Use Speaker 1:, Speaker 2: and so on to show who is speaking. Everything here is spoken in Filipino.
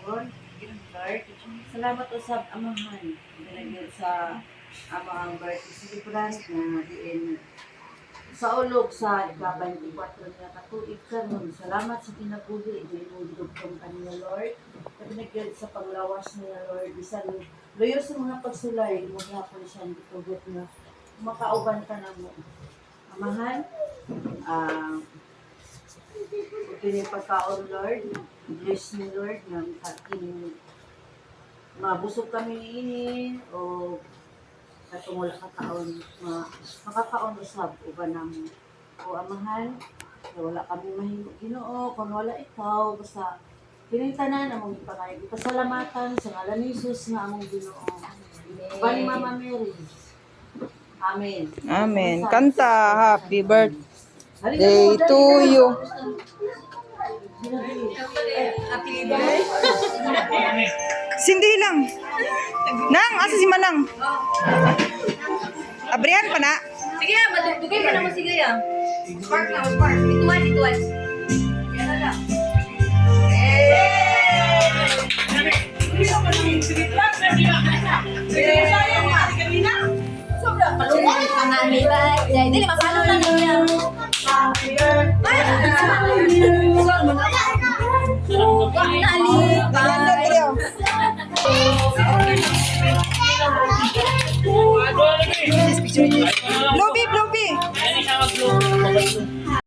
Speaker 1: Lord. Salamat usab amahan. Dinagyan sa amang birthday celebrant na diin sa ulog sa ika-24 niya katuig karon. Salamat sa kinabuhi dinulog kang kaniya Lord. Dinagyan sa panglawas niya Lord. Bisan luyo sa mga pagsulay mo gyapon siya gitugot na makauban ka na mo. Amahan, kini pagkaon Lord. Bless me Lord ng aking mabusog kami ini o katong wala ka taon makakaon usab uban namo o amahan wala kami mahimo Ginoo kun wala ikaw basta kining tanan among ipangay pasalamatan sa ngalan ni Jesus nga among Ginoo bani Mama Mary. Amen.
Speaker 2: Amen. Kanta, happy birthday to you. Sindi lang. Nang, asa si Manang? Abrihan pa na?
Speaker 3: Sige na, madugay ka naman sige ya. Spark na, spark. Ituan, ituan. Yan na lang. Happy birthday. Dili, mapalo lang niya. Happy birthday. Wag na, Ali.